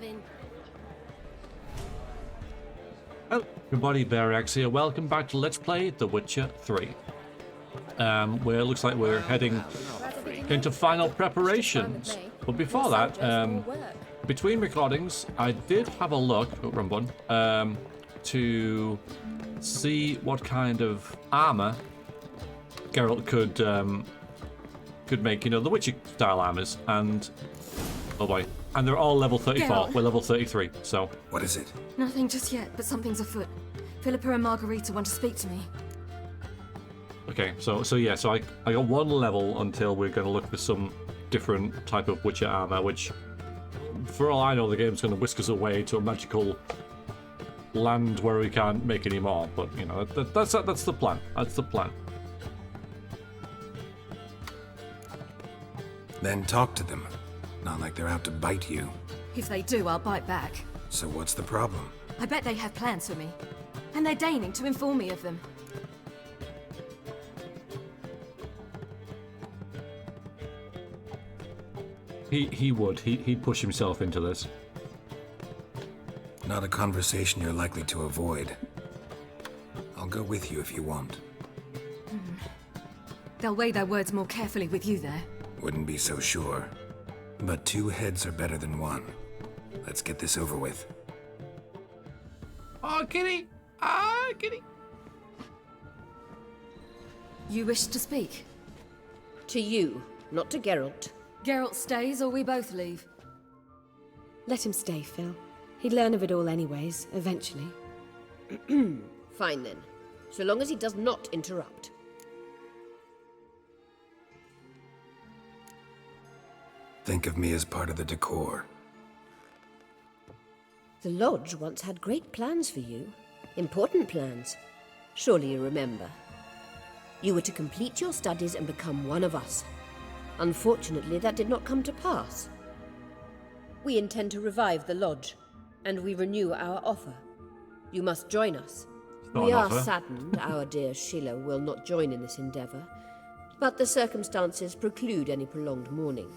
having. Hello everybody, Bearax here. Welcome back to Let's Play The Witcher 3. Where it looks like we're heading into final preparations. But before that, between recordings, I did have a look, run button, to see what kind of armor Geralt could make, you know, the Witcher style armors, and oh boy, and they're all level 34. Geralt. We're level 33, so What is it? Nothing just yet, but something's afoot. Philippa and Margarita want to speak to me. okay, so I got one level until we're going to look for some different type of Witcher armor, which, for all I know, the game's going to whisk us away to a magical land where we can't make any more. But you know, that's the plan. That's the plan. Then talk to them. Not like they're out to bite you. If they do, I'll bite back. So what's the problem? I bet they have plans for me. And they're deigning to inform me of them. He'd push himself into this. Not a conversation you're likely to avoid. I'll go with you if you want. They'll weigh their words more carefully with you there. Wouldn't be so sure. But two heads are better than one. Let's get this over with. Oh, kitty! Ah, kitty! You wish to speak? To you, not to Geralt. Geralt stays or we both leave? Let him stay, Phil. He'd learn of it all anyways, eventually. Fine then. So long as he does not interrupt. Think of me as part of the decor. The Lodge once had great plans for you. Important plans. Surely you remember. You were to complete your studies and become one of us. Unfortunately, that did not come to pass. We intend to revive the Lodge, and we renew our offer. You must join us. not We an are offer. saddened our dear Sheila will not join in this endeavor, but the circumstances preclude any prolonged mourning.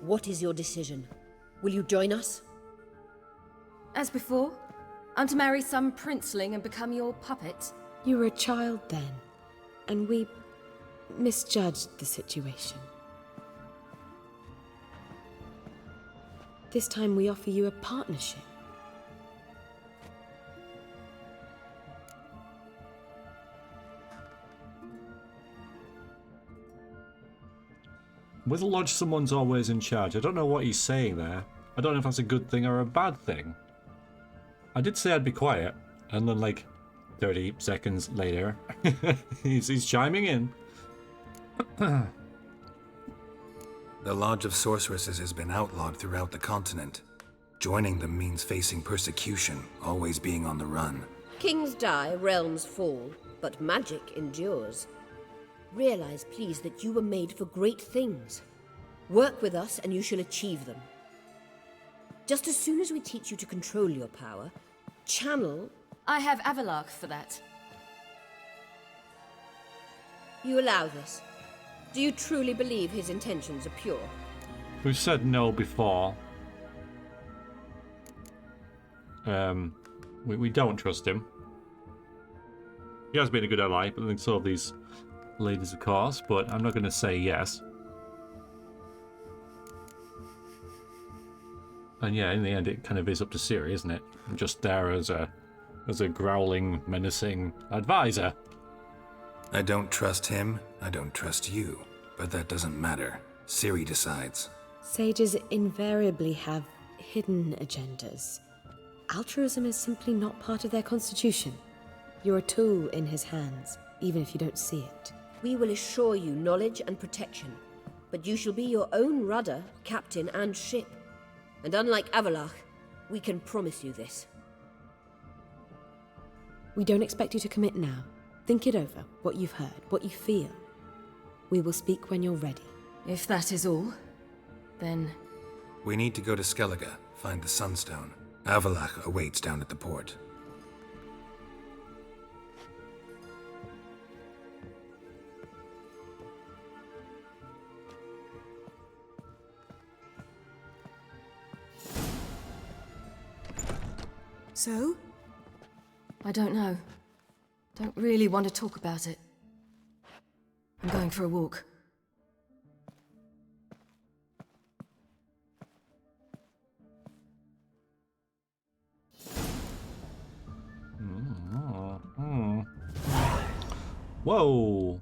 What is your decision? Will you join us? As before? I'm to marry some princeling and become your puppet? You were a child then, and we misjudged the situation. This time we offer you a partnership. With a lodge, someone's always in charge. I don't know what he's saying there. I don't know if that's a good thing or a bad thing. I did say I'd be quiet, and then like 30 seconds later, he's chiming in. The Lodge of Sorceresses has been outlawed throughout the continent. Joining them means facing persecution, always being on the run. Kings die, realms fall, but magic endures. Realize, please, that you were made for great things. Work with us and you shall achieve them. Just as soon as we teach you to control your power, channel... I have Avalok for that. You allow this. Do you truly believe his intentions are pure? We've said no before. We don't trust him. He has been a good ally, but I think so have these ladies, of course, but I'm not going to say yes. And yeah, in the end, it kind of is up to Ciri, isn't it? I'm just there as a growling, menacing advisor. I don't trust him, I don't trust you. But that doesn't matter. Ciri decides. Sages invariably have hidden agendas. Altruism is simply not part of their constitution. You're a tool in his hands, even if you don't see it. We will assure you knowledge and protection, but you shall be your own rudder, captain, and ship. And unlike Avalach, we can promise you this. We don't expect you to commit now. Think it over, what you've heard, what you feel. We will speak when you're ready. If that is all, then... We need to go to Skellige, find the Sunstone. Avalach awaits down at the port. So? I don't know. Don't really want to talk about it. I'm going for a walk. Whoa!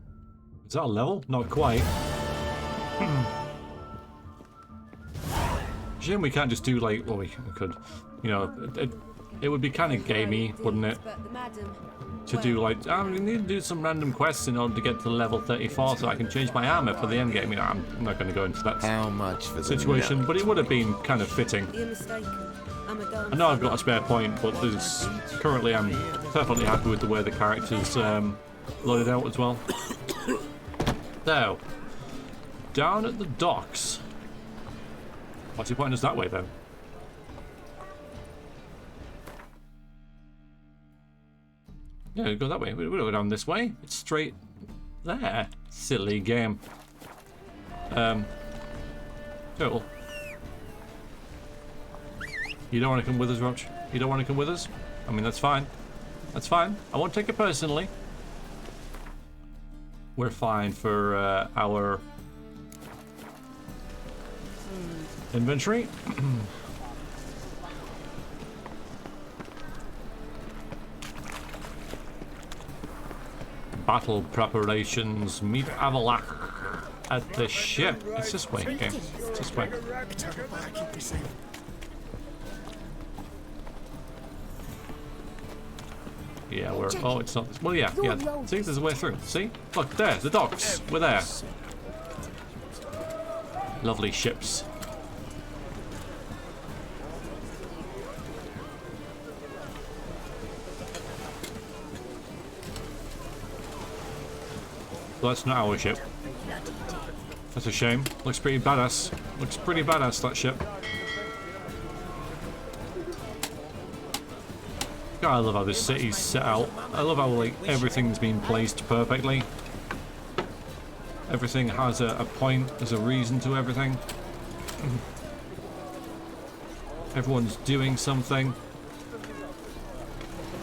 Is that a level? Not quite. Shame we can't just do like, well, we could, you know, it would be kind of gamey, wouldn't it? To do like, I need to do some random quests in order to get to level 34 so I can change my armor for the end game. You know, I'm not going to go into that situation, but it would have been kind of fitting. I know I've got a spare point, but currently I'm perfectly happy with the way the character's loaded out as well. So, down at the docks. What's he pointing us that way then? Yeah, go that way. We don't go down this way. It's straight there. Silly game. Cool. You don't want to come with us, Roach? You don't want to come with us? I mean, that's fine. That's fine. I won't take it personally. We're fine for our inventory. Battle preparations. Meet Avalak at the ship. It's this way, okay. It's this way. Yeah, we're... Oh, it's not... Well, yeah. See, there's a way through. See? Look, there, the docks. We're there. Lovely ships. Well, that's not our ship. That's a shame. Looks pretty badass. Looks pretty badass, that ship. God, I love how this city's set out. I love how, like, everything's been placed perfectly. Everything has a point, there's a reason to everything. Everyone's doing something.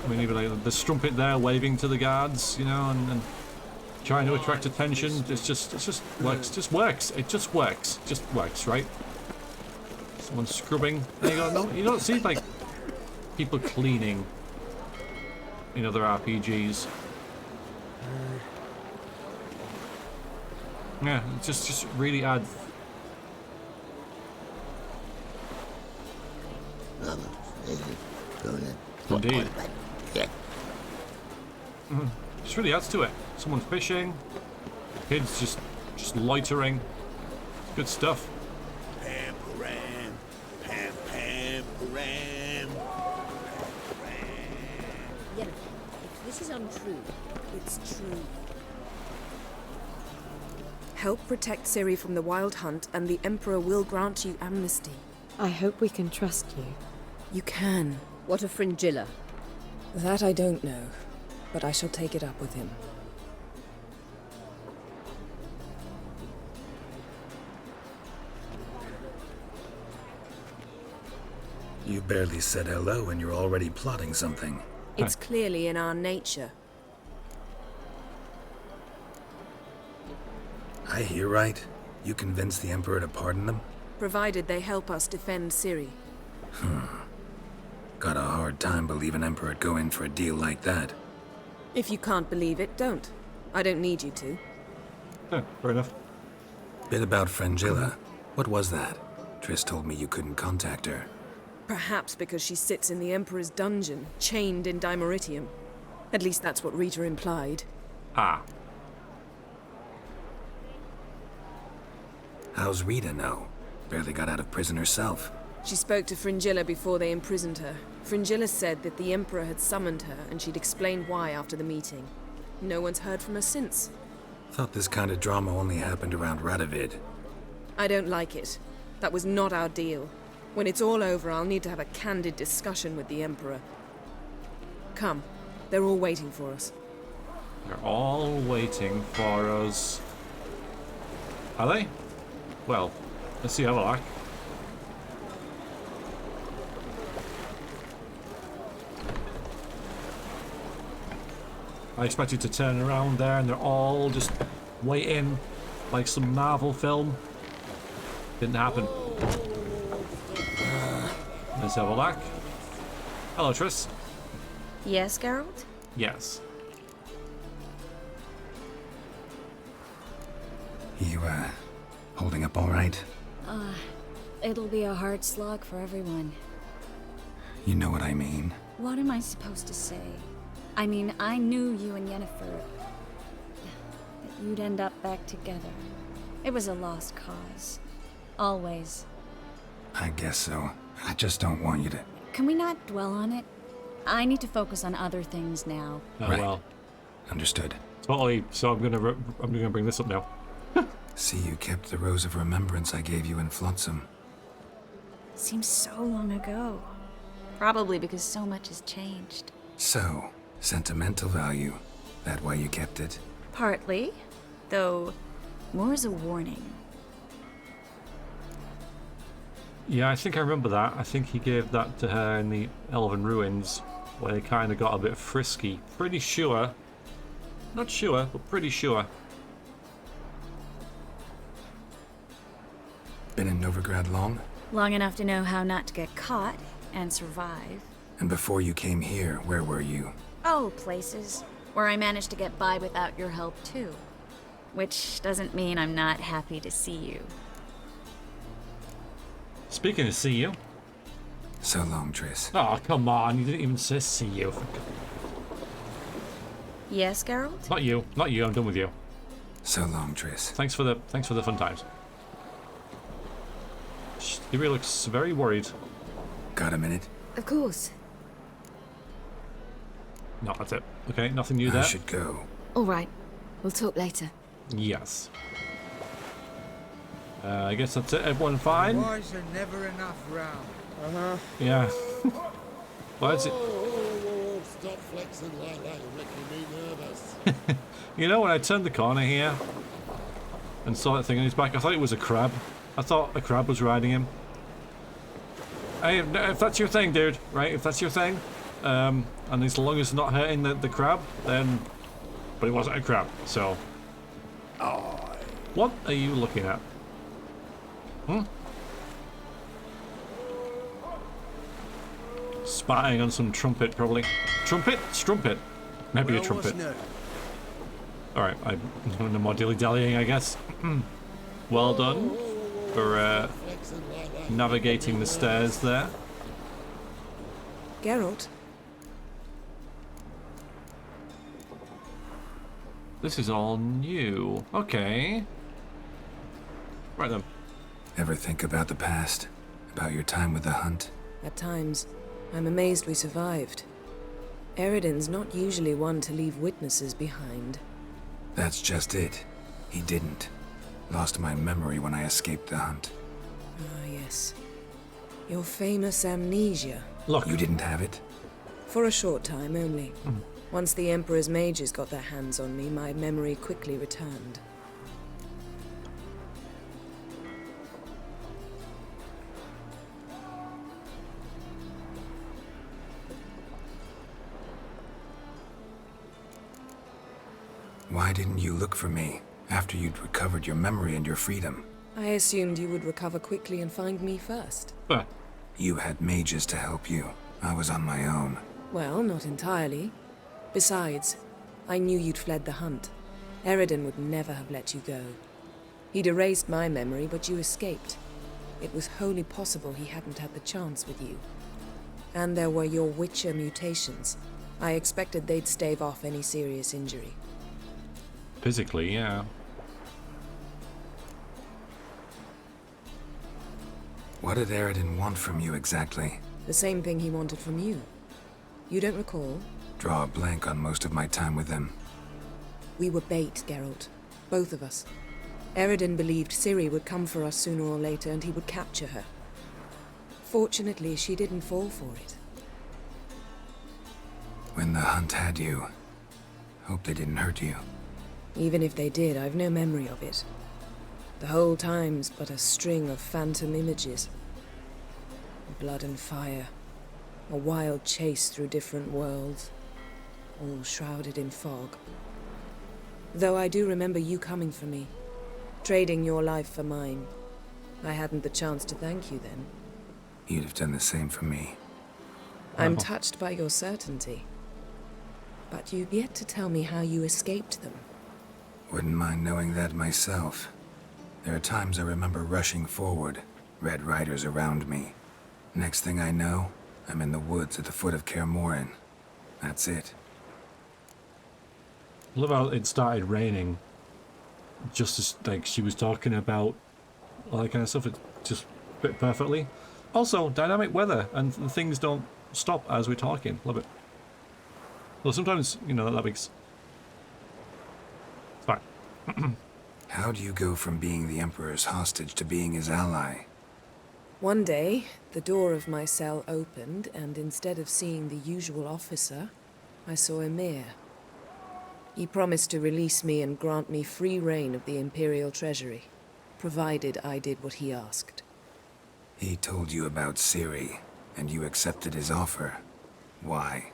I mean, even like the strumpet there waving to the guards, you know, and trying to attract attention. It just works. It just works, right? Someone's scrubbing. There you go. No, you don't see like people cleaning in other RPGs. Yeah, it just really adds. Indeed. Just really adds to it. Someone fishing, kids just loitering. Good stuff. Yeah, if this is untrue, It's true. Help protect Ciri from the Wild Hunt, and the Emperor will grant you amnesty. I hope we can trust you. You can. what of Fringilla? That I don't know, but I shall take it up with him. You barely said hello and you're already plotting something. It's clearly in our nature. I hear right. You convinced the Emperor to pardon them? Provided they help us defend Ciri. Got a hard time believing Emperor'd go in for a deal like that. If you can't believe it, don't. I don't need you to. Fair enough. Bit about Fringilla. What was that? Triss told me you couldn't contact her. Perhaps because she sits in the Emperor's dungeon, chained in Dimeritium. At least that's what Rita implied. Ah. How's Rita know? Barely got out of prison herself. She spoke to Fringilla before they imprisoned her. Fringilla said that the Emperor had summoned her, and she'd explained why after the meeting. No one's heard from her since. Thought this kind of drama only happened around Radovid. I don't like it. That was not our deal. When it's all over, I'll need to have a candid discussion with the Emperor. Come. They're all waiting for us. They're all waiting for us. Are they? Well, let's see how I like. I expected to turn around there and they're all just waiting like some Marvel film. Didn't happen. Let's have a look. Hello, Triss. Yes, Geralt? Yes. You, holding up all right? It'll be a hard slog for everyone. You know what I mean. What am I supposed to say? I mean, I knew you and Yennefer, that you'd end up back together. It was a lost cause. Always. I guess so. I just don't want you to... Can we not dwell on it? I need to focus on other things now. Oh, Right. well. Understood. Totally. So I'm gonna bring this up now. See, you kept the rose of remembrance I gave you in Flotsam. Seems so long ago. Probably because so much has changed. So, sentimental value. That why you kept it? Partly, though more as a warning. Yeah, I think I remember that. I think he gave that to her in the Elven Ruins, where they kind of got a bit frisky. Pretty sure. Not sure, but pretty sure. Been in Novigrad long? Long enough to know how not to get caught and survive. And before you came here, where were you? Oh, places where I managed to get by without your help too. Which doesn't mean I'm not happy to see you. Speaking of see you. So long, Triss. Oh, come on. You didn't even say see you. Yes, Geralt? Not you. Not you. I'm done with you. So long, Triss. Thanks for the fun times. Ciri looks very worried. Got a minute? Of course. No, that's it. Okay, nothing new I there. should go. All right. We'll talk later. Yes. I guess that's it. Everyone fine? Why is there never enough round? Yeah. Why is it? Whoa, stop flexing like that, you're making me nervous. You know, when I turned the corner here and saw that thing on his back, I thought it was a crab. I thought a crab was riding him. Hey, if that's your thing, dude, right? If that's your thing, and as long as it's not hurting the crab, then... But it wasn't a crab, so... What are you looking at? Spying on some trumpet, probably. Trumpet? Strumpet. Maybe a trumpet. Alright, I'm no more dilly-dallying, I guess. Well done for navigating the stairs there. Geralt, This is all new. Okay. Right then. Ever think about the past? About your time with the hunt? at times, I'm amazed we survived. Eridan's not usually one to leave witnesses behind. That's just it. He didn't. Lost my memory when I escaped the hunt. Ah, yes. Your famous amnesia. Look. You didn't have it? For a short time only. Once the Emperor's mages got their hands on me, my memory quickly returned. Why didn't you look for me after you'd recovered your memory and your freedom? I assumed you would recover quickly and find me first. But You had mages to help you. I was on my own. Well, not entirely. Besides, I knew you'd fled the hunt. Eridan would never have let you go. He'd erased my memory, but you escaped. It was wholly possible he hadn't had the chance with you. And there were your Witcher mutations. I expected they'd stave off any serious injury. physically, yeah. What did Eridan want from you exactly? The same thing he wanted from you. You don't recall? Draw a blank on most of my time with them. We were bait, Geralt. Both of us. Eridan believed Ciri would come for us sooner or later and he would capture her. Fortunately, she didn't fall for it. When the hunt had you, hope they didn't hurt you. Even if they did, I've no memory of it. The whole time's but a string of phantom images. Blood and fire. A wild chase through different worlds. all shrouded in fog. Though I do remember you coming for me, trading your life for mine. I hadn't the chance to thank you then. You'd have done the same for me. I'm touched by your certainty. But you've yet to tell me how you escaped them. Wouldn't mind knowing that myself. There are times I remember rushing forward, Red Riders around me. Next thing I know, I'm in the woods at the foot of Kaer Morhen. That's it. I love how it started raining. Just as like she was talking about all that kind of stuff, it just fit perfectly. Also, dynamic weather, and things don't stop as we're talking. Love it. Well, sometimes, you know, that makes... It's fine. How do you go from being the Emperor's hostage to being his ally? One day, the door of my cell opened, and instead of seeing the usual officer, I saw Emir. He promised to release me and grant me free reign of the Imperial treasury, provided I did what he asked. He told you about Ciri, and you accepted his offer. Why?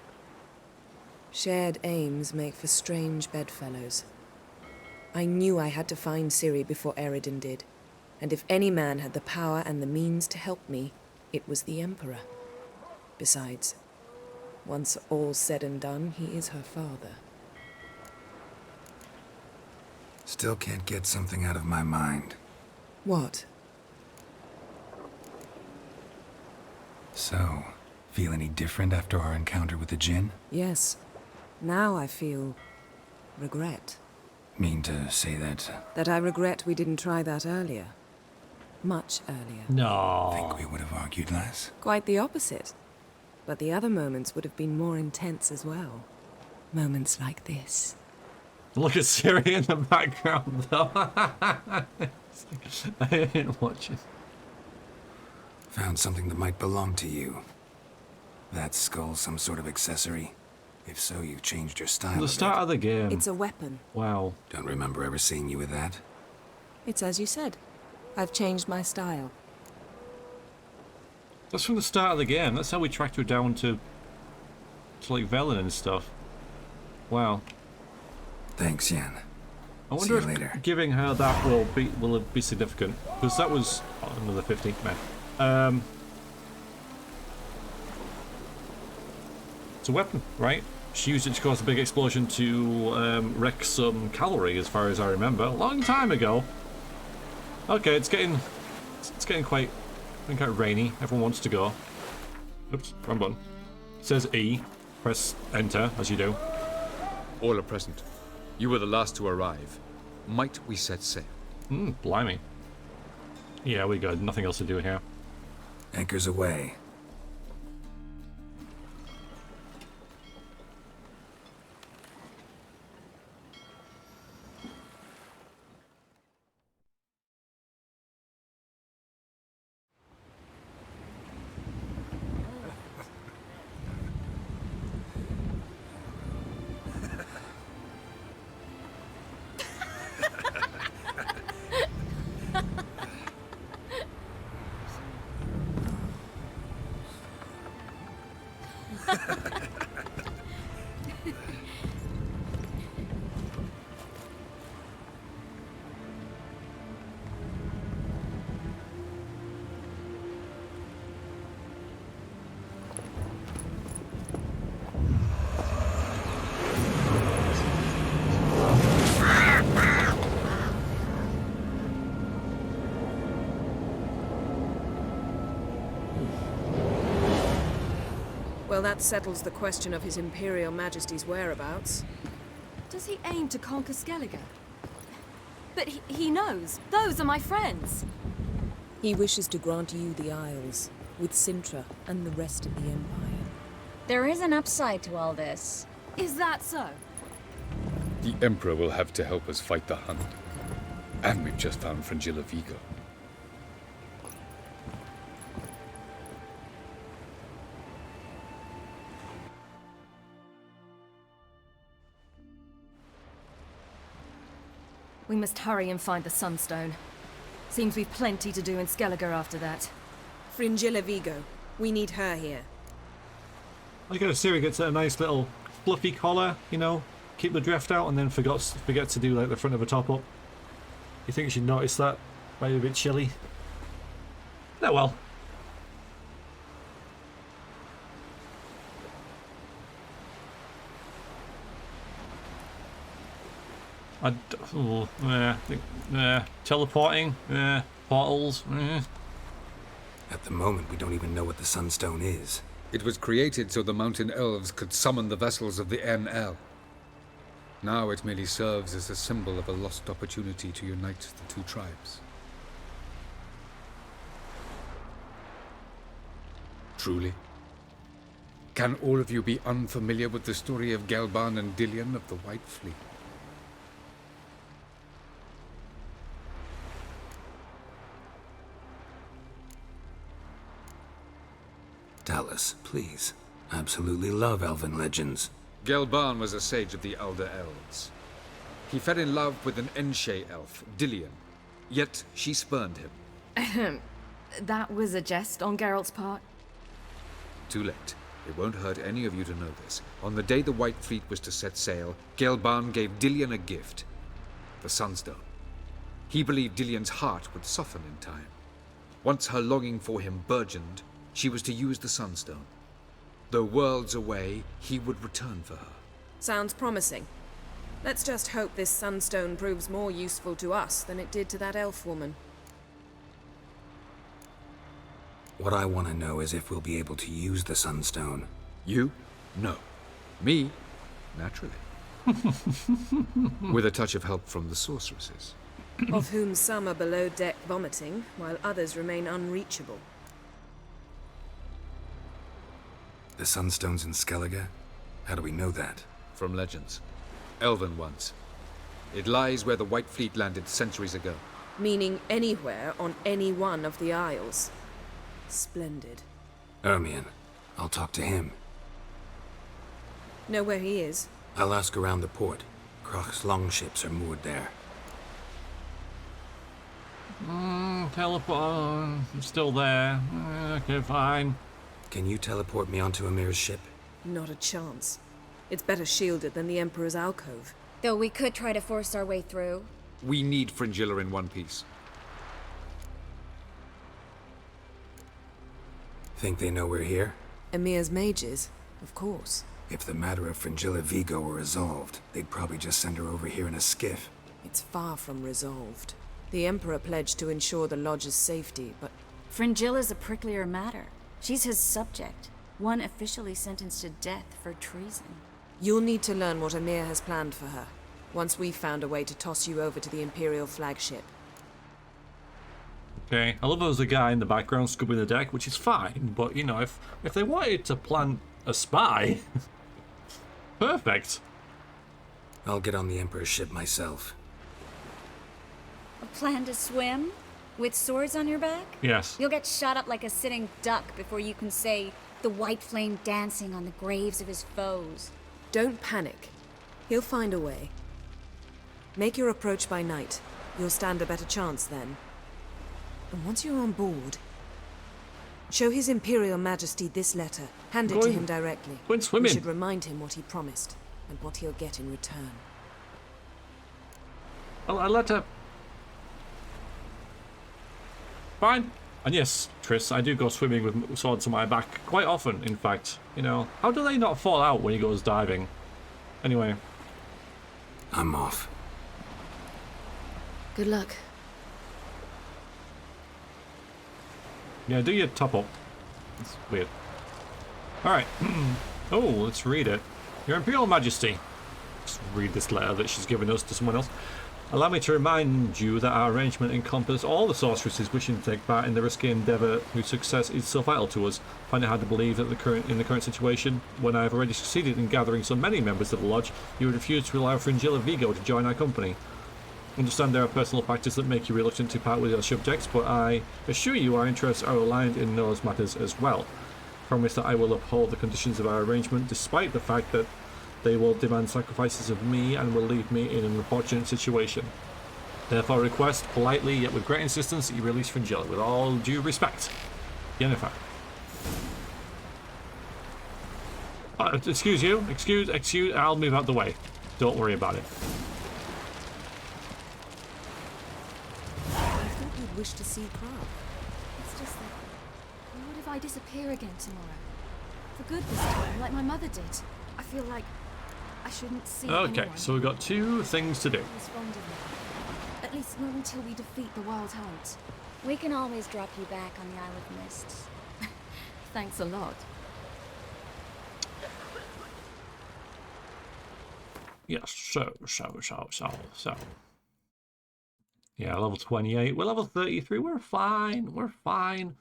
Shared aims make for strange bedfellows. I knew I had to find Ciri before Eredin did, and if any man had the power and the means to help me, it was the Emperor. Besides, once all's said and done, he is her father. Still can't get something out of my mind. What? So, feel any different after our encounter with the Djinn? Yes. Now I feel... regret. Mean to say that... That I regret we didn't try that earlier. Much earlier. No. Think we would have argued less? Quite the opposite. But the other moments would have been more intense as well. Moments like this. Look at Ciri in the background, though. I didn't watch it. Found something that might belong to you. That skull some sort of accessory? If so, you've changed your style. The start of the game. It's a weapon. Wow. Don't remember ever seeing you with that. It's as you said. I've changed my style. That's from the start of the game. That's how we tracked her down to like Velen and stuff. Wow. Thanks, Yen. I wonder if later. Giving her that will be significant, because that was another 15th man. It's a weapon, right? She used it to cause a big explosion to wreck some cavalry, as far as I remember, a long time ago. Okay, it's getting quite rainy. Everyone wants to go. Oops, wrong button. It says E. Press enter as you do. All are present. You were the last to arrive. Might we set sail? Blimey. Yeah, we got nothing else to do here. Anchors away. Well, that settles the question of His Imperial Majesty's whereabouts. Does he aim to conquer Skellige? But he knows. Those are my friends. He wishes to grant you the Isles, with Sintra and the rest of the Empire. There is an upside to all this. Is that so? The Emperor will have to help us fight the Hunt. And we've just found Fringilla Vigo. We must hurry and find the Sunstone. Seems we've plenty to do in Skellige after that. Fringilla Vigo. We need her here. Like how Ciri gets a nice little fluffy collar, you know, keep the drift out, and then forget to do like the front of a top up. You think she'd notice that? Maybe a bit chilly. Oh well. Teleporting, portals. At the moment, we don't even know what the Sunstone is. It was created so the mountain elves could summon the vessels of the NL. Now it merely serves as a symbol of a lost opportunity to unite the two tribes. Truly? Can all of you be unfamiliar with the story of Gelban and Dillion of the White Fleet? Tell us, please. I absolutely love elven legends. Gelban was a sage of the Elder Elves. He fell in love with an Enshe elf, Dillion, yet she spurned him. That was a jest on Geralt's part. Too late. It won't hurt any of you to know this. On the day the White Fleet was to set sail, Gelban gave Dillion a gift. The Sunstone. He believed Dillion's heart would soften in time. Once her longing for him burgeoned, she was to use the Sunstone. Though worlds away, he would return for her. Sounds promising. Let's just hope this Sunstone proves more useful to us than it did to that elf woman. What I want to know is if we'll be able to use the Sunstone. You? No. Me? Naturally. With a touch of help from the sorceresses. Of whom some are below deck vomiting, while others remain unreachable. The Sunstone's in Skellige? How do we know that? From legends. Elven ones. It lies where the White Fleet landed centuries ago. Meaning anywhere on any one of the Isles. Splendid. Ermion. I'll talk to him. Know where he is? I'll ask around the port. Krach's longships are moored there. Teleport. I'm still there. Okay, fine. Can you teleport me onto Amir's ship? Not a chance. It's better shielded than the Emperor's alcove. Though we could try to force our way through. We need Fringilla in one piece. Think they know we're here? Emir's mages, of course. If the matter of Fringilla Vigo were resolved, they'd probably just send her over here in a skiff. It's far from resolved. The Emperor pledged to ensure the Lodge's safety, but... Fringilla's a pricklier matter. She's his subject, one officially sentenced to death for treason. You'll need to learn what Emir has planned for her, once we've found a way to toss you over to the Imperial flagship. Okay, I love there's a guy in the background scrubbing the deck, which is fine, but, you know, if they wanted to plant a spy, perfect. I'll get on the Emperor's ship myself. A plan to swim? With swords on your back? Yes. You'll get shot up like a sitting duck before you can say the white flame dancing on the graves of his foes. Don't panic. He'll find a way. Make your approach by night. You'll stand a better chance then. And once you're on board, show His Imperial Majesty this letter. Hand it to him directly. Go and swim We in. should remind him what he promised, and what he'll get in return. A letter. Fine. And yes, Triss, I do go swimming with swords on my back quite often, in fact. You know, how do they not fall out when he goes diving? Anyway. I'm off. Good luck. Yeah, do your top up. It's weird. Alright. Oh, let's read it. Your Imperial Majesty. Let's read this letter that she's given us to someone else. Allow me to remind you that our arrangement encompasses all the sorceresses wishing to take part in the risky endeavour whose success is so vital to us. Find it hard to believe that in the current situation, when I have already succeeded in gathering so many members of the Lodge, you would refuse to allow Fringilla Vigo to join our company. Understand there are personal factors that make you reluctant to part with your subjects, but I assure you our interests are aligned in those matters as well. Promise that I will uphold the conditions of our arrangement, despite the fact that they will demand sacrifices of me and will leave me in an unfortunate situation. Therefore request, politely yet with great insistence, that you release Fringilla with all due respect. Yennefer. Excuse you. Excuse. I'll move out the way. Don't worry about it. I thought you'd wish to see Prague. It's just that... What if I disappear again tomorrow? For good this time, like my mother did. I feel like I shouldn't see Okay, anyone so we've got 2 things to do. who is fond of me. At least not until we defeat the Wild Hunt. We can always drop you back on the Isle of Mists. Thanks a lot. Yes, so. Yeah, level 28. We're level 33. We're fine.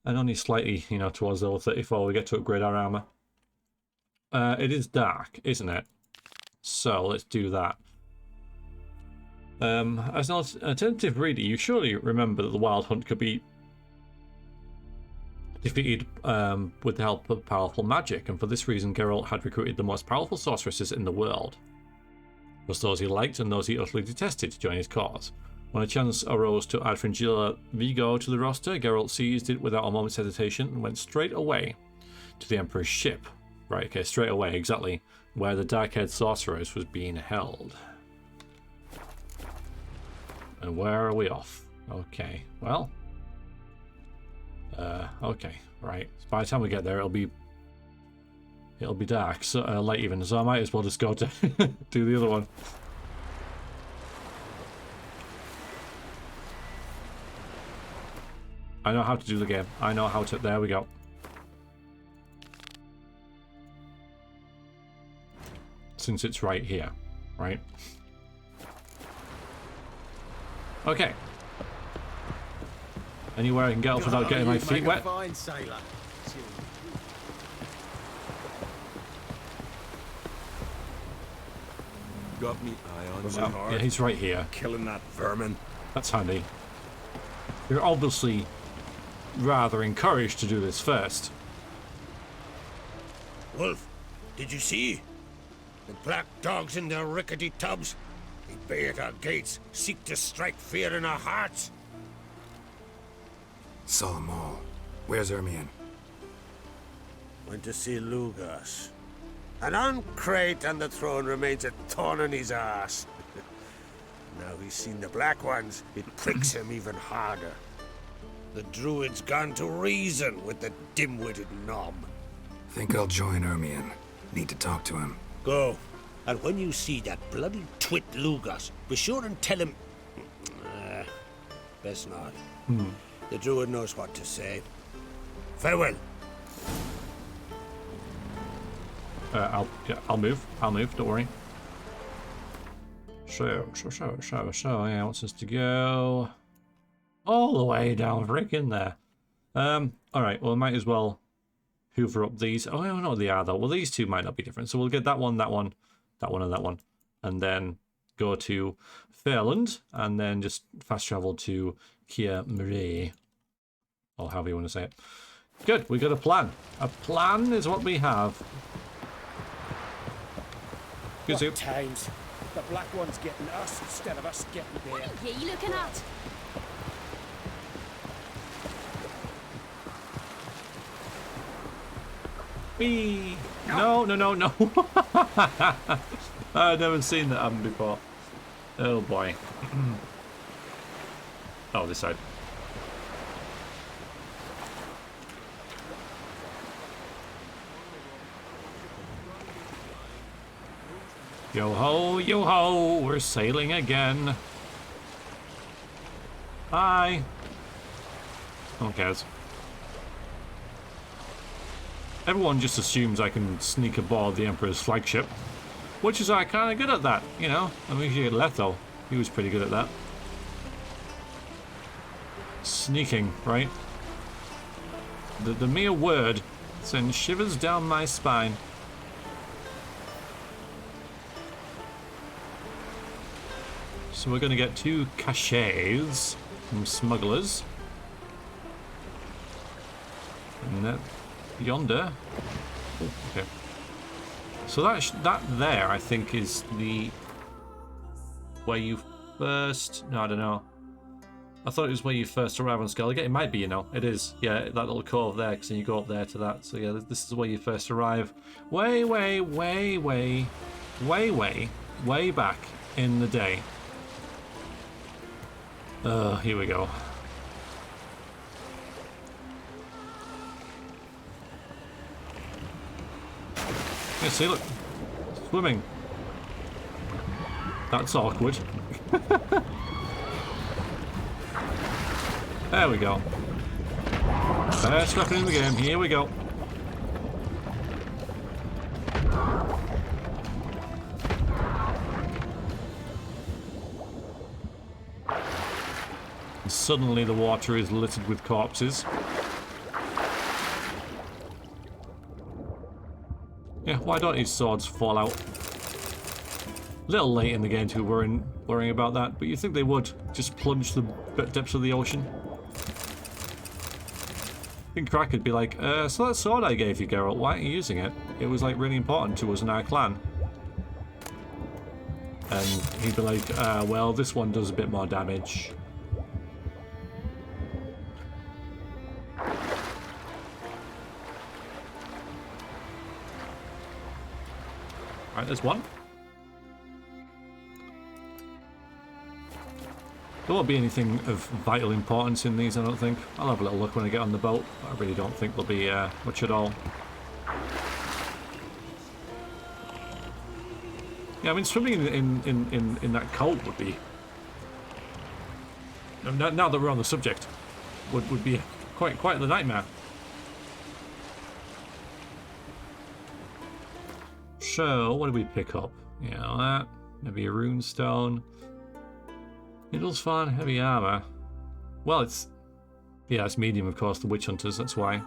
And only slightly, you know, towards level 34 we get to upgrade our armor. It is dark, isn't it? So let's do that. As an alternative reader, you surely remember that the Wild Hunt could be defeated with the help of powerful magic, and for this reason Geralt had recruited the most powerful sorceresses in the world. Both those he liked and those he utterly detested to join his cause. When a chance arose to add Fringilla Vigo to the roster, Geralt seized it without a moment's hesitation and went straight away to the Emperor's ship. Right, okay, straight away, exactly where the dark-haired sorceress was being held. And where are we off? Okay, well... okay, right. By the time we get there, it'll be dark, so light even. So I might as well just go to do the other one. I know how to do the game. I know how to. There we go. Since it's right here, right? Okay. Anywhere I can get off without getting my feet wet. Fine sailor. Got me eye on Oh, yeah, he's right here. Killing that vermin. That's handy. You're obviously rather encouraged to do this first. Wolf, did you see? The black dogs in their rickety tubs. They bay at our gates, seek to strike fear in our hearts. Saw them all. Where's Ermion? Went to see Lugos. An uncrate on the throne remains a thorn in his ass. Now he's seen the Black Ones, it pricks him even harder. The druid's gone to reason with the dim-witted knob. Think I'll join Ermion. Need to talk to him. Go. And when you see that bloody twit Lugos, be sure and tell him... best not. The druid knows what to say. Farewell. I'll move. Don't worry. So, yeah, wants us to go all the way down freaking there. Alright, well, I might as well hoover up these. Oh, I don't know what they are, though. Well, these two might not be different. So we'll get that one, and that one. And then go to Fairland, and then just fast travel to Kia Marie. Or however you want to say it. Good, we got a plan. A plan is what we have. Good soup. Times. The Black One's getting us instead of us getting there. What are you looking at? Whee! No. I've never seen that happen before. Oh boy. Oh, this side. Yo ho, we're sailing again. Hi. No one cares. Everyone just assumes I can sneak aboard the Emperor's flagship, which is kind of good at that, you know. I mean, you get Letho, he was pretty good at that. Sneaking, right? The mere word sends shivers down my spine. So we're going to get 2 cachets from smugglers. And that yonder. Oh, okay. So that there, I think, is the where you first. No, I don't know. I thought it was where you first arrive on Skellige. It might be, you know. It is. Yeah, that little cove there, because then you go up there to that. So yeah, this is where you first arrive. Way back in the day. Here we go. Yeah, see, look. Swimming. That's awkward. There we go. First weapon in the game. Here we go. And suddenly the water is littered with corpses. Yeah, why don't his swords fall out? A little late in the game to worrying about that, but you think they would just plunge the depths of the ocean? I think Crack would be like, so that sword I gave you, Geralt, why aren't you using it? It was like really important to us in our clan. And he'd be like, well, this one does a bit more damage. Right, there's one. There won't be anything of vital importance in these, I don't think. I'll have a little look when I get on the boat. I really don't think there'll be much at all. Yeah, I mean, swimming in that cove would be... Now that we're on the subject, would be quite the nightmare. So, what did we pick up? You know, that. Maybe a rune stone. Needles fine, heavy armor. Well, it's... Yeah, it's medium, of course, the witch hunters, that's why.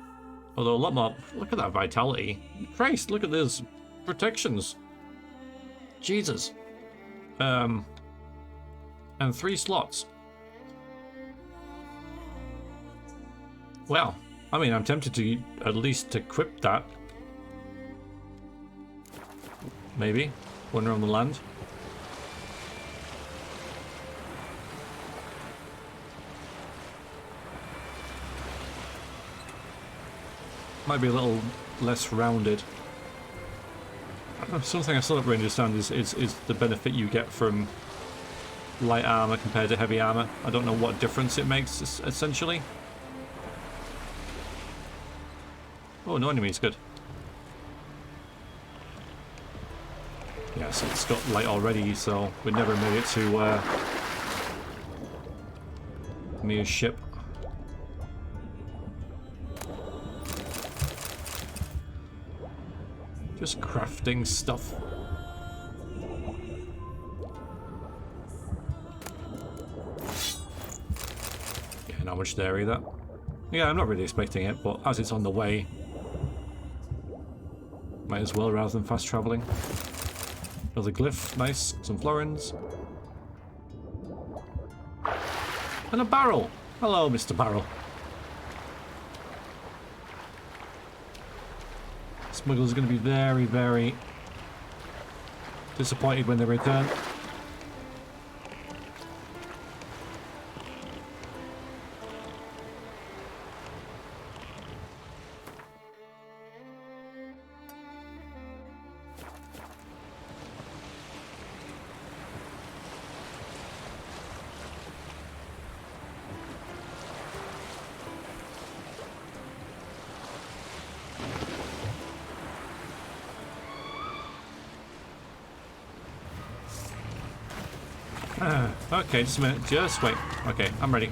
Although a lot more... Look at that vitality. Christ, look at those protections. Jesus. And 3 slots. Well, I mean, I'm tempted to at least equip that. Maybe. When we're on the land. Might be a little less rounded. Something I still don't really understand is the benefit you get from light armor compared to heavy armor. I don't know what difference it makes, essentially. Oh, no enemies, good. Yes, it's got light already, so we never made it to Mia's ship. Just crafting stuff. Yeah, not much there either. Yeah, I'm not really expecting it, but as it's on the way, might as well rather than fast traveling. Another glyph, nice. Some florins. And a barrel. Hello, Mr. Barrel. Smugglers are going to be very, very disappointed when they return. Okay, just a minute. Just wait. Okay, I'm ready.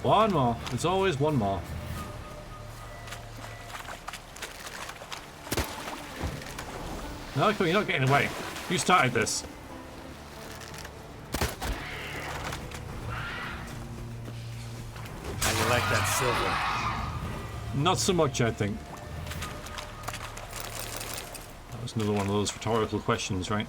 One more. There's always one more. No, come on, you're not getting away. You started this. silver. Not so much, I think. That was another one of those rhetorical questions, right?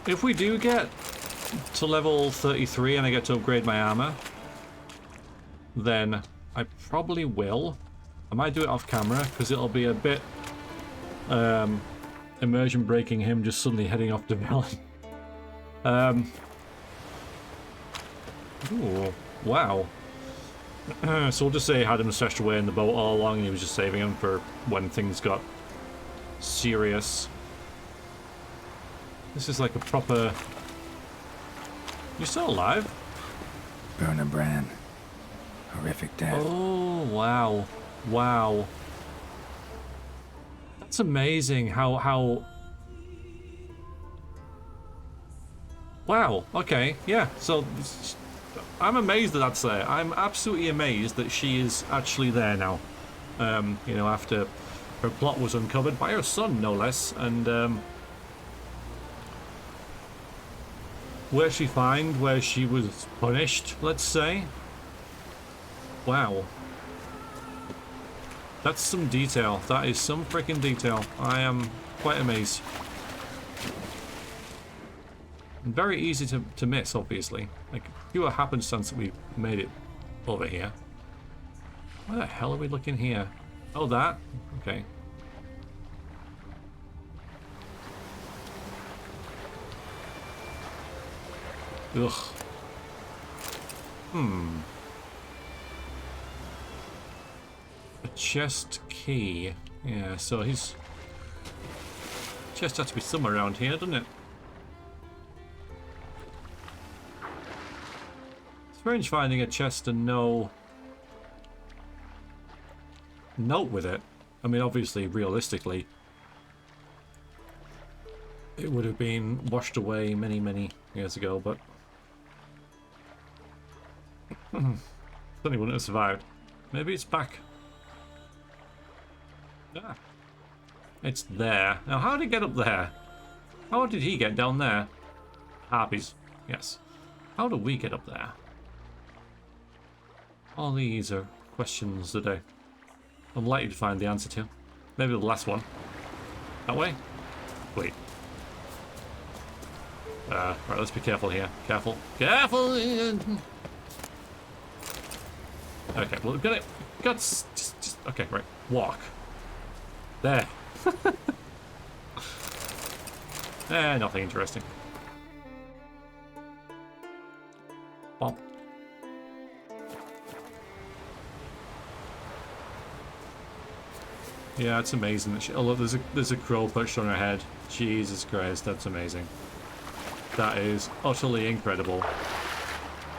If we do get to level 33 and I get to upgrade my armor, then I probably will. I might do it off camera because it'll be a bit immersion breaking, him just suddenly heading off to villain. Ooh, wow. So we'll just say he had him stashed away in the boat all along and he was just saving him for when things got serious. This is like a proper... You're still alive? Burn a brand. Horrific death. Oh, wow. Wow. That's amazing how... Wow, okay, yeah, so... I'm amazed that that's there. I'm absolutely amazed that she is actually there now. You know, after her plot was uncovered by her son, no less, and, where she find where she was punished, let's say. Wow. That's some detail. That is some freaking detail. I am quite amazed. And very easy to miss, obviously. Like, pure happenstance that we made it over here. Where the hell are we looking here? Oh, that? Okay. Ugh. A chest key. Yeah, so his chest has to be somewhere around here, doesn't it? Strange finding a chest and no note with it. I mean, obviously, realistically, it would have been washed away many, many years ago, but certainly wouldn't have survived. Maybe it's back. Ah. It's there. Now, how did it get up there? How did he get down there? Harpies. Yes. How do we get up there? All these are questions that I'm likely to find the answer to. Maybe the last one. That way? Wait. Right, let's be careful here. Careful. Careful! Okay, well, got it. Just, okay, right. Walk. There. Nothing interesting. Bump. Yeah, it's amazing that she... Oh, look, there's a crow perched on her head. Jesus Christ, that's amazing. That is utterly incredible.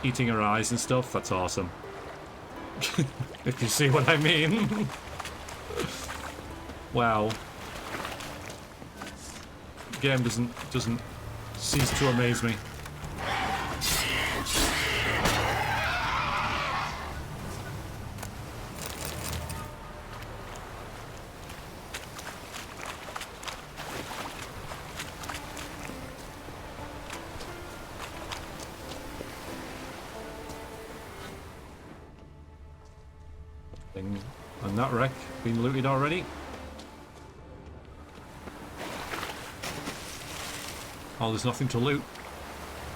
Eating her eyes and stuff, that's awesome. If you see what I mean. Wow. The game doesn't cease to amaze me. And that wreck been looted already? Oh, there's nothing to loot.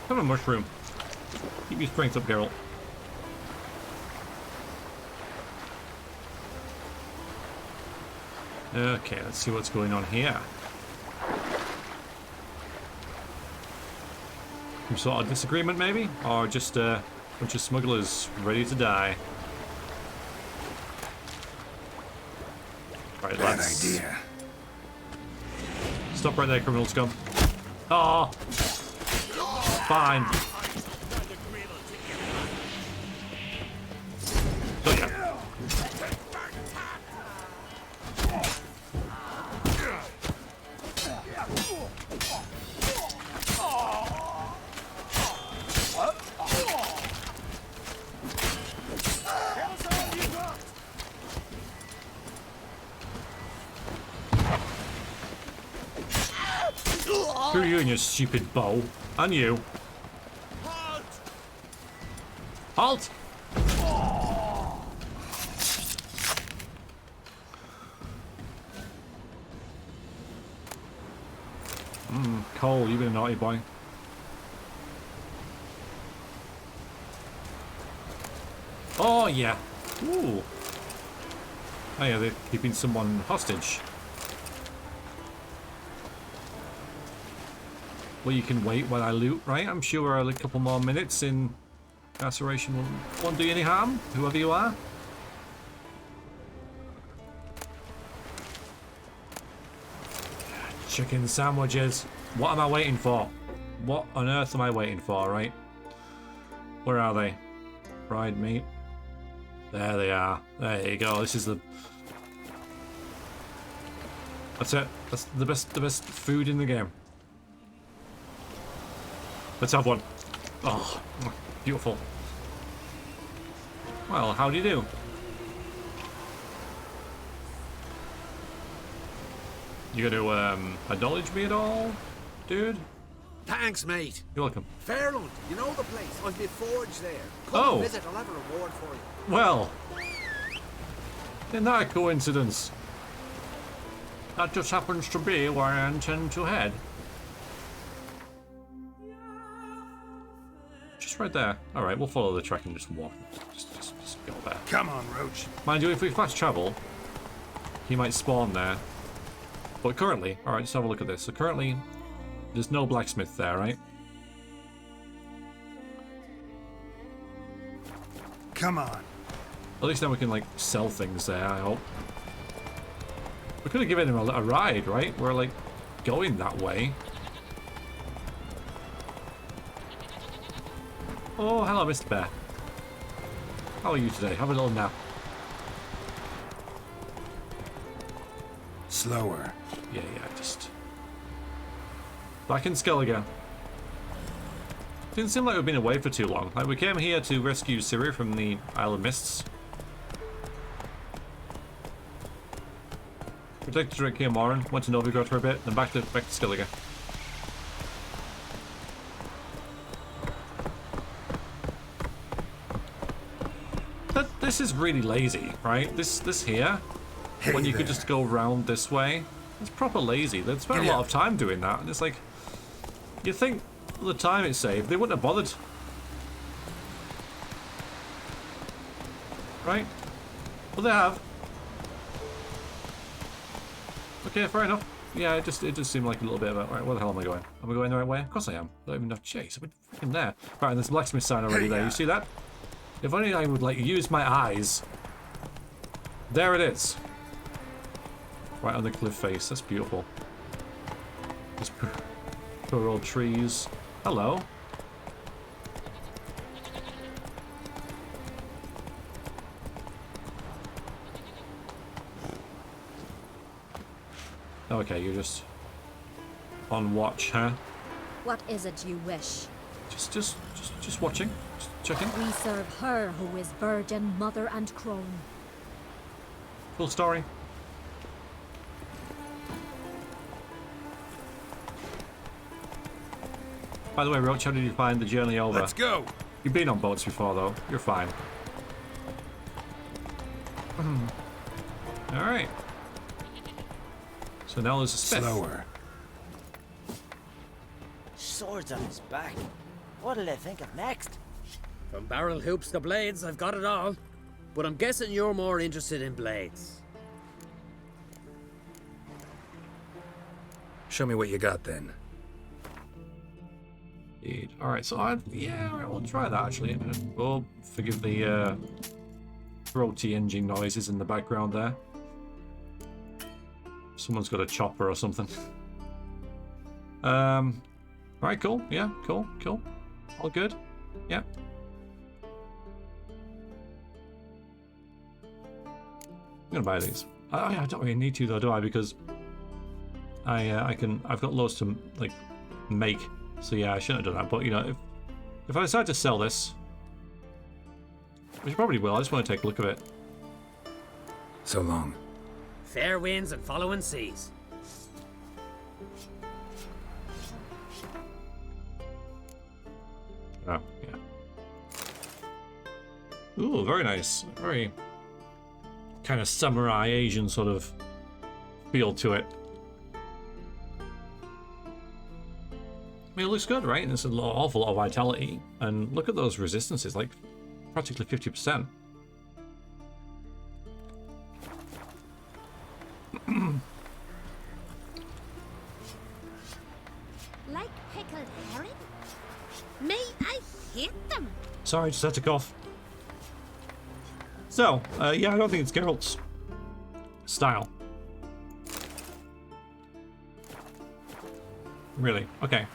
Have a mushroom. Keep your strength up, Geralt. Okay, let's see what's going on here. Some sort of disagreement, maybe? Or just a bunch of smugglers ready to die. Right, bad idea. Stop right there, criminal scum. Oh! Fine. So yeah. You and your stupid bow. And you. Halt! Cole, you've been a naughty boy. Oh, yeah. Ooh. Oh, yeah, they're keeping someone hostage. Well, you can wait while I loot, right? I'm sure a couple more minutes in incarceration won't do you any harm, whoever you are. Chicken sandwiches. What am I waiting for? What on earth am I waiting for, right? Where are they? Fried meat. There they are. There you go. This is the... That's it. That's the best food in the game. Let's have one. Oh, beautiful. Well, how do you do? You gonna acknowledge me at all, dude? Thanks, mate. You're welcome. Fairland, you know the place. I've been forged there. Come visit. I'll have a reward for you. Well, isn't that a coincidence? That just happens to be where I intend to head. Just right there. All right, we'll follow the track and just walk. Just go there. Come on, Roach. Mind you, if we fast travel, he might spawn there. But currently, all right, let's have a look at this. So currently, there's no blacksmith there, right? Come on. At least then we can like sell things there, I hope. We could have given him a ride, right? We're like going that way. Oh, hello, Mr. Bear. How are you today? Have a little nap. Slower. Yeah, just... Back in Skellige. Didn't seem like we've been away for too long. Like, we came here to rescue Ciri from the Isle of Mists. Protected Kaer Morhen, went to Novigrad for a bit, then back to Skellige. This is really lazy, right? This here, hey when you there. could just go around this way, it's proper lazy. They'd spent a lot of time doing that, and it's like, you think the time it saved, they wouldn't have bothered. Right? Well, they have. Okay, fair enough. Yeah, it just seemed like a little bit about, right, where the hell am I going? Am I going the right way? Of course I am. I don't even have chase. I'm freaking there. Right, and there's a blacksmith sign already there. You see that? If only I would, like, use my eyes. There it is. Right on the cliff face. That's beautiful. These poor old trees. Hello. Okay, you're just on watch, huh? What is it you wish? Just watching. Just checking. We serve her who is virgin, mother, and crone. Cool story. By the way, Roach, how did you find the journey over? Let's go. You've been on boats before, though. You're fine. All right. So now there's a smith. Slower. Swords on his back. What'll they think of next? From barrel hoops to blades, I've got it all. But I'm guessing you're more interested in blades. Show me what you got then. Indeed. All right, so yeah, all right, we'll try that actually. We'll forgive the throaty engine noises in the background there. Someone's got a chopper or something. All right, cool. Yeah, cool. All good. Yeah. I'm gonna buy these. I don't really need to though, do I? Because I've got loads to like make. So yeah, I shouldn't have done that. But you know, if I decide to sell this, which I probably will, I just want to take a look at it. So long. Fair winds and following seas. Oh, yeah. Ooh, very nice. Very kind of samurai Asian sort of feel to it. I mean, it looks good, right? And it's an awful lot of vitality. And look at those resistances, like practically 50%. Like pickled herring? Me, I hate them. Sorry, just had to cough. So, yeah, I don't think it's Geralt's style. Really? Okay.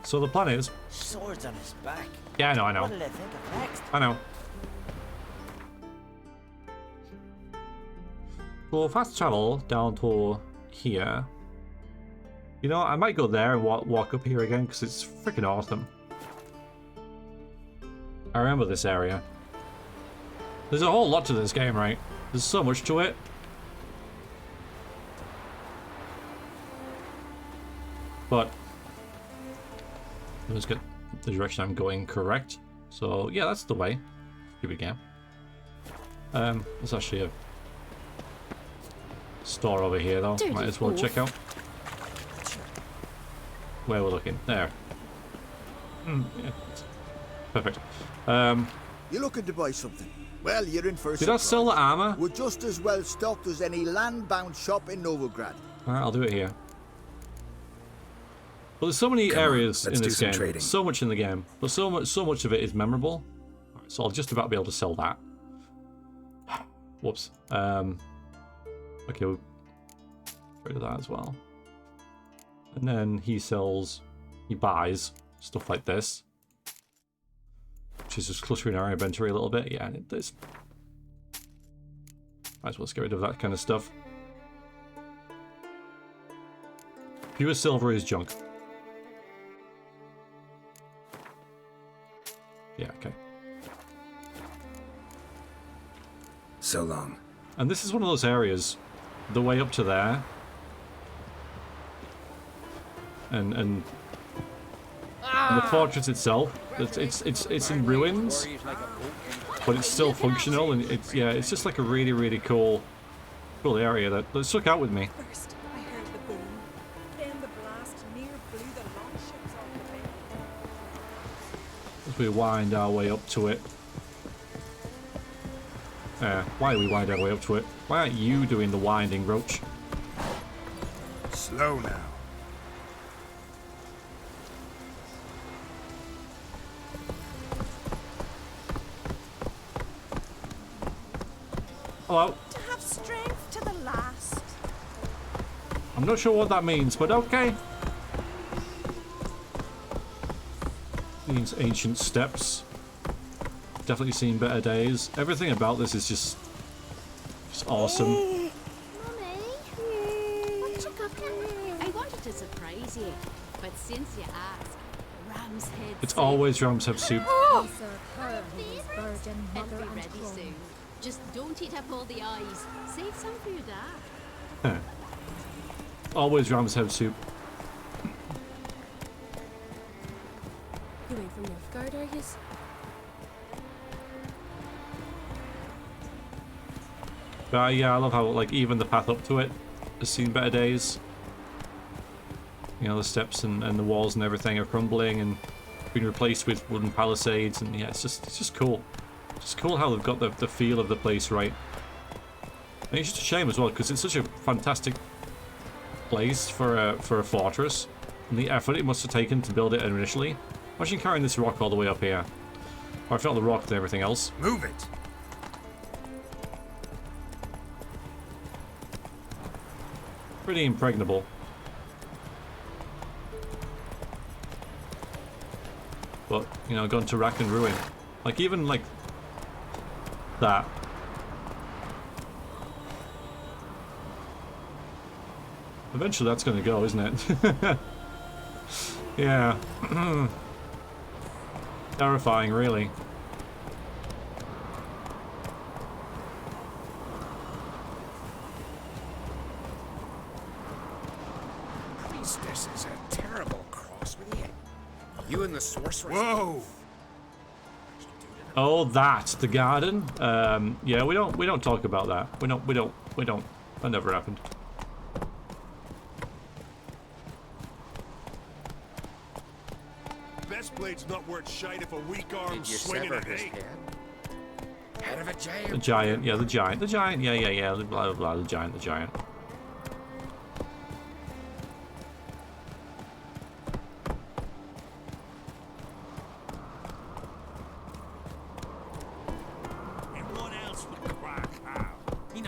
So the plan is... Swords on his back. Yeah, I know. What'll they think of next? I know. We'll fast travel down to here. You know, I might go there and walk up here again because it's freaking awesome. I remember this area. There's a whole lot to this game, right? There's so much to it. But let's get the direction I'm going correct. So yeah, that's the way. Stupid game. There's actually a store over here though. Might as well check out where we're looking. There. Yeah. Perfect. You looking to buy something? Well, you're in for a Did I sell the armor? We're just as well stocked as any land-bound shop in Novigrad. Alright, I'll do it here. Well, there's so many areas in this game. Trading. So much in the game, but so much of it is memorable. Right, so I'll just about be able to sell that. Whoops. Okay, we'll get rid of that as well. And then he buys stuff like this, which is just cluttering our inventory a little bit. Yeah, it is. Might as well just get rid of that kind of stuff. Pure silver is junk. Yeah, okay. So long. And this is one of those areas, the way up to there, and the fortress itself, it's in ruins, but it's still functional, and it's just like a really cool area that stuck out with me. First, I heard the boom, then the blast near blew the longships off the bay. As we wind our way up to it. Why do we wind our way up to it? Why aren't you doing the winding, Roach? Slow now. Hello. To have strength to the last. I'm not sure what that means, but okay. Means ancient steps. Definitely seen better days. Everything about this is just awesome. Mummy? What you cooking? I wanted to surprise you, but since you asked, ram's head. It's always Ram's Head soup. We serve her who is virgin It'll mother be and ready crone. soon. Just don't eat up all the eyes. Save some for your dad. Always Ram's Head soup. You ain't from Nilfgaard, are you? Yeah, I love how like even the path up to it has seen better days. You know, the steps and the walls and everything are crumbling and been replaced with wooden palisades, and yeah, it's just cool. It's cool how they've got the feel of the place right. And it's just a shame as well because it's such a fantastic place for a fortress, and the effort it must have taken to build it initially. Imagine carrying this rock all the way up here, or if not the rock, then everything else. Move it. Pretty impregnable. But, you know, gone to rack and ruin. Like, even, like, that. Eventually that's gonna go, isn't it? Yeah. Terrifying, really. Priestess is a terrible cross with you. You and the sorceress. Whoa! Oh, that the garden. Yeah, we don't talk about that. We don't. That never happened. Best blade's not worth shite if a weak arm swinging a hay. Head of a giant. The giant, yeah, the giant. Yeah. Blah blah blah. The giant.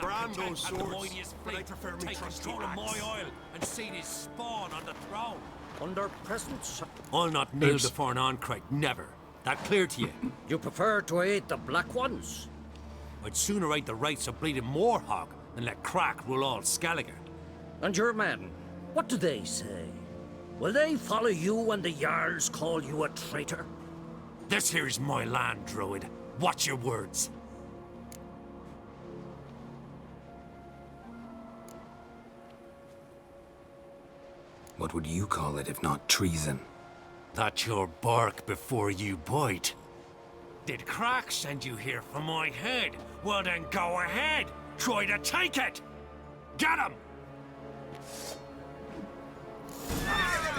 Brando's swords, but I prefer me trusty my axe. oil and seen his spawn on the throne. Under present... I'll not kneel before an Oncrite, never. That clear to you? You prefer to aid the Black Ones? I'd sooner aid the rights of bleeding Moorhog than let Crack rule all Skellige. And your men, what do they say? Will they follow you when the Jarls call you a traitor? This here's my land, Druid. Watch your words. What would you call it if not treason? That's your bark before you bite. Did Crack send you here for my head? Well then go ahead. Try to take it. Get him!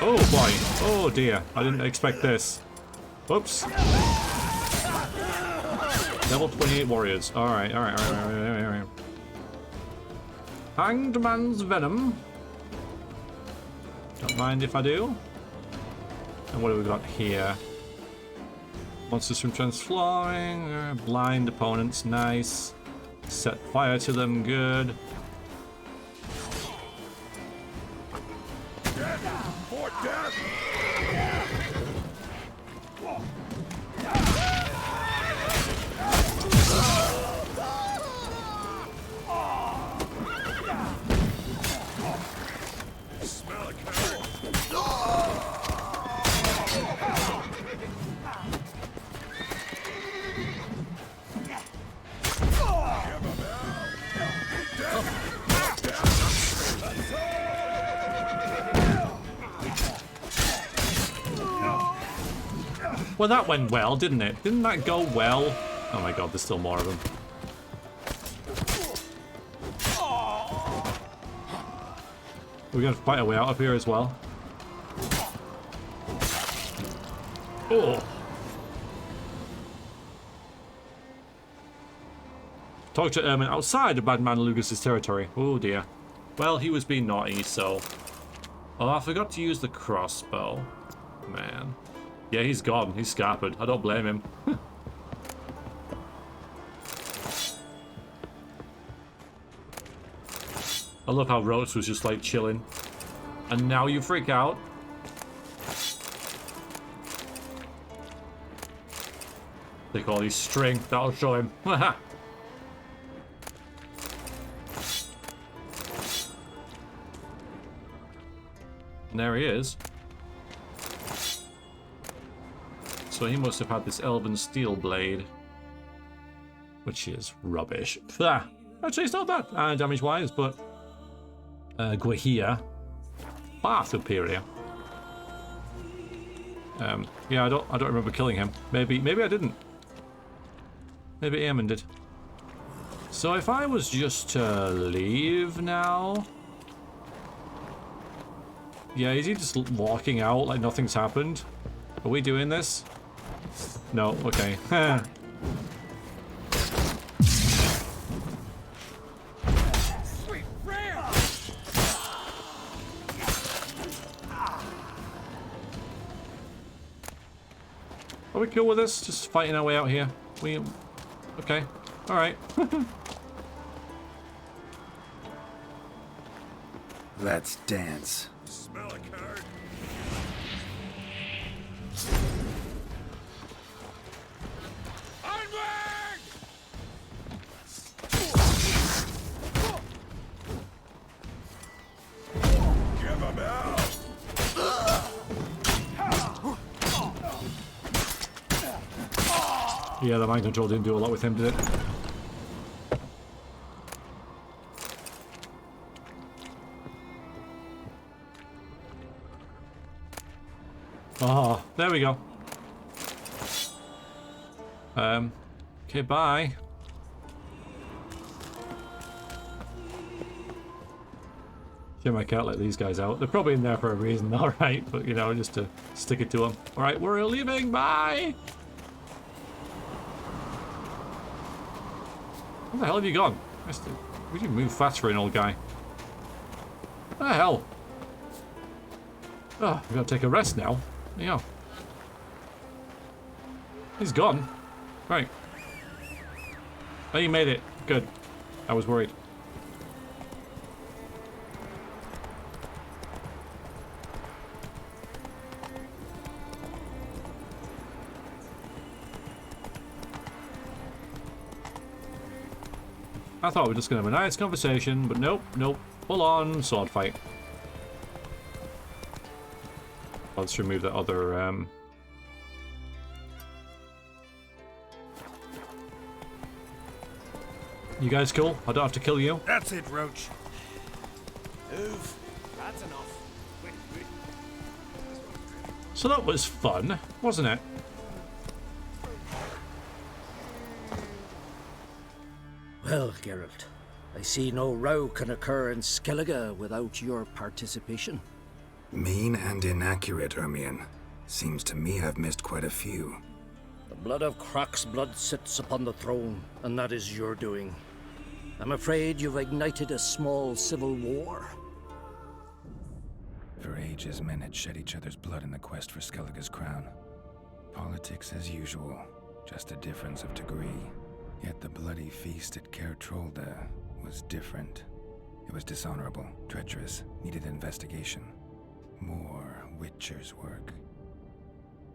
Oh boy. Oh dear. I didn't expect this. Oops. Level 28 warriors. Alright. Hanged Man's Venom. Don't mind if I do. And what do we got here? Monsters from transforming, blind opponents, nice. Set fire to them, good. For death! Smell it, Well, that went well, didn't it? Didn't that go well? Oh my god, there's still more of them. We're gonna fight our way out of here as well. Oh! Talk to Ermin outside of Badman Lugos' territory. Oh dear. Well, he was being naughty, so... Oh, I forgot to use the crossbow. Man. Yeah, he's gone. He's scarpered. I don't blame him. I love how Rhodes was just like chilling. And now you freak out. Take all his strength. That'll show him. And there he is. So he must have had this elven steel blade, which is rubbish. Ah, actually, it's not bad damage-wise, but Guahia, far superior. Yeah, I don't remember killing him. Maybe I didn't. Maybe Eamon did. So if I was just to leave now, yeah, is he just walking out like nothing's happened? Are we doing this? No, okay. Are we cool with this? Just fighting our way out here? Okay. Alright. Let's dance. Smell a card. Yeah, the mind control didn't do a lot with him, did it? Oh, there we go. Okay, bye. Jim, I can't let these guys out. They're probably in there for a reason, alright, but you know, just to stick it to them. Alright, we're leaving, bye! Where the hell have you gone? Would you move fast for an old guy? What the hell? Oh, we gotta take a rest now. There you go. He's gone. Right. Oh, you made it. Good. I was worried. I thought we were just gonna have a nice conversation, but nope, nope. Full on sword fight. Let's remove that other, You guys cool? I don't have to kill you? That's it, Roach. Move. That's enough. Wait. So that was fun, wasn't it? Well, Geralt, I see no row can occur in Skellige without your participation. Mean and inaccurate, Ermion. Seems to me I've missed quite a few. The blood of Crach's blood sits upon the throne, and that is your doing. I'm afraid you've ignited a small civil war. For ages, men had shed each other's blood in the quest for Skellige's crown. Politics as usual, just a difference of degree. Yet the bloody feast at Caer Trolda was different. It was dishonorable, treacherous, needed investigation. More Witcher's work.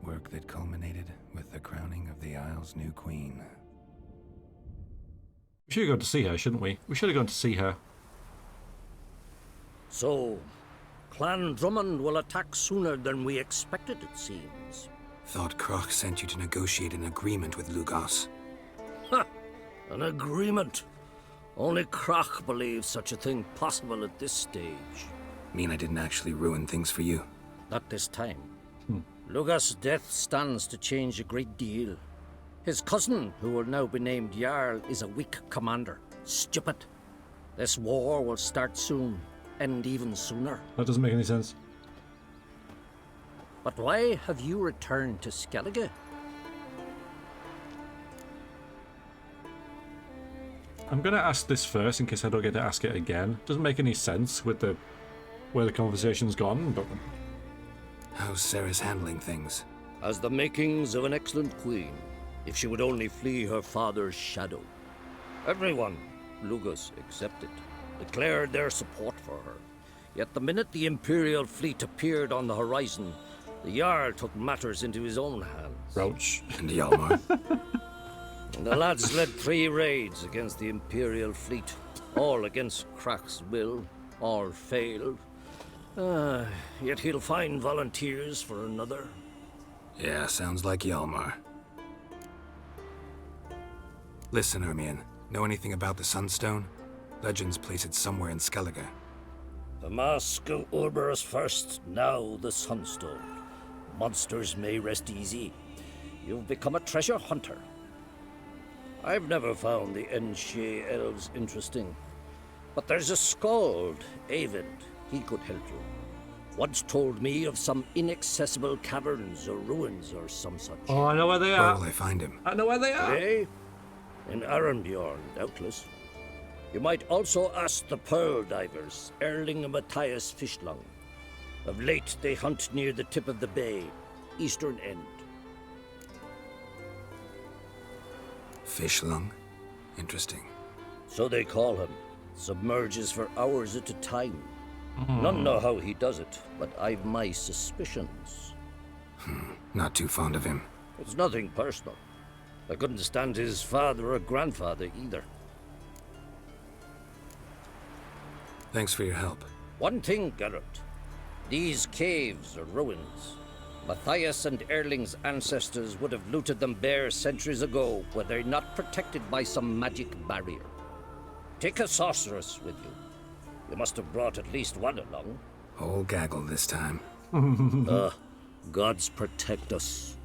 Work that culminated with the crowning of the Isle's new queen. We should have gone to see her, shouldn't we? We should have gone to see her. So, Clan Drummond will attack sooner than we expected, it seems. Thought Crach sent you to negotiate an agreement with Lugos. Ha! An agreement? Only Crach believes such a thing possible at this stage. Mean I didn't actually ruin things for you? Not this time. Lugos' death stands to change a great deal. His cousin, who will now be named Jarl, is a weak commander. Stupid. This war will start soon, end even sooner. That doesn't make any sense. But why have you returned to Skellige? I'm gonna ask this first in case I don't get to ask it again. Doesn't make any sense with the where the conversation's gone, but how's Sarah's handling things? Has the makings of an excellent queen, if she would only flee her father's shadow. Everyone, Lugos excepted, declared their support for her. Yet the minute the Imperial fleet appeared on the horizon, the Jarl took matters into his own hands. Roach. And Hjalmar. And the lads led 3 raids against the Imperial fleet, all against Crach's will, all failed. Yet he'll find volunteers for another. Yeah, sounds like Hjalmar. Listen, Ermion, know anything about the Sunstone? Legends place it somewhere in Skellige. The mask of Urberus first, now the Sunstone. Monsters may rest easy. You've become a treasure hunter. I've never found the Enshe elves interesting. But there's a skald, Eyvind. He could help you. Once told me of some inaccessible caverns or ruins or some such. Oh, I know where they are. Where will I find him? I know where they are. Hey? In Arenbjorn, doubtless. You might also ask the pearl divers, Erling and Matthias Fishlung. Of late, they hunt near the tip of the bay, eastern end. Fishlung? Interesting. So they call him. Submerges for hours at a time. None know how he does it, but I've my suspicions. Not too fond of him. It's nothing personal. I couldn't stand his father or grandfather either. Thanks for your help. One thing, Geralt. These caves are ruins. Matthias and Erling's ancestors would have looted them bare centuries ago were they not protected by some magic barrier. Take a sorceress with you. You must have brought at least one along. Whole gaggle this time. Gods protect us.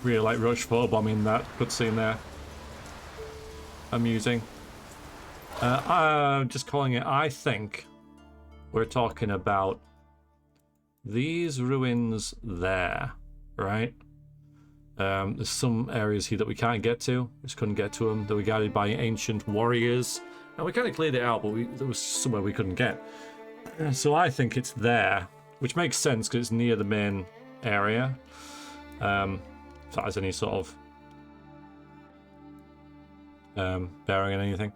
Really like rush photobombing that cutscene there. Amusing. Just calling it, I think we're talking about these ruins there, right? There's some areas here that we can't get to. Just couldn't get to them. They were guarded by ancient warriors. And we kind of cleared it out, but there was somewhere we couldn't get. So I think it's there, which makes sense because it's near the main area. If that has any sort of bearing on anything.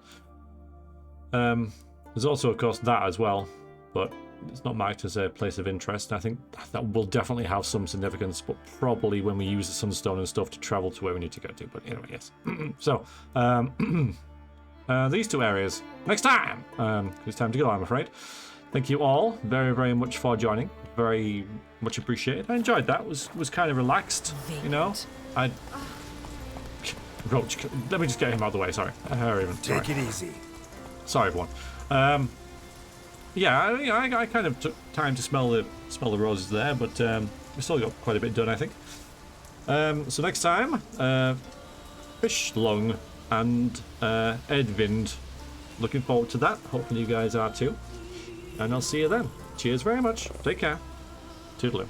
There's also, of course, that as well, but it's not marked as a place of interest. I think that will definitely have some significance, but probably when we use the Sunstone and stuff to travel to where we need to go to. But anyway, yes. So, these two areas next time. It's time to go, I'm afraid. Thank you all very, very much for joining. Very much appreciated. I enjoyed that. It was kind of relaxed, you know. Roach, let me just get him out of the way. Sorry. Take it easy. Sorry, everyone. Yeah, I kind of took time to smell the roses there, but we still got quite a bit done, I think. So next time, Fishlung and Edvind. Looking forward to that. Hopefully you guys are too. And I'll see you then. Cheers very much. Take care. Toodaloo.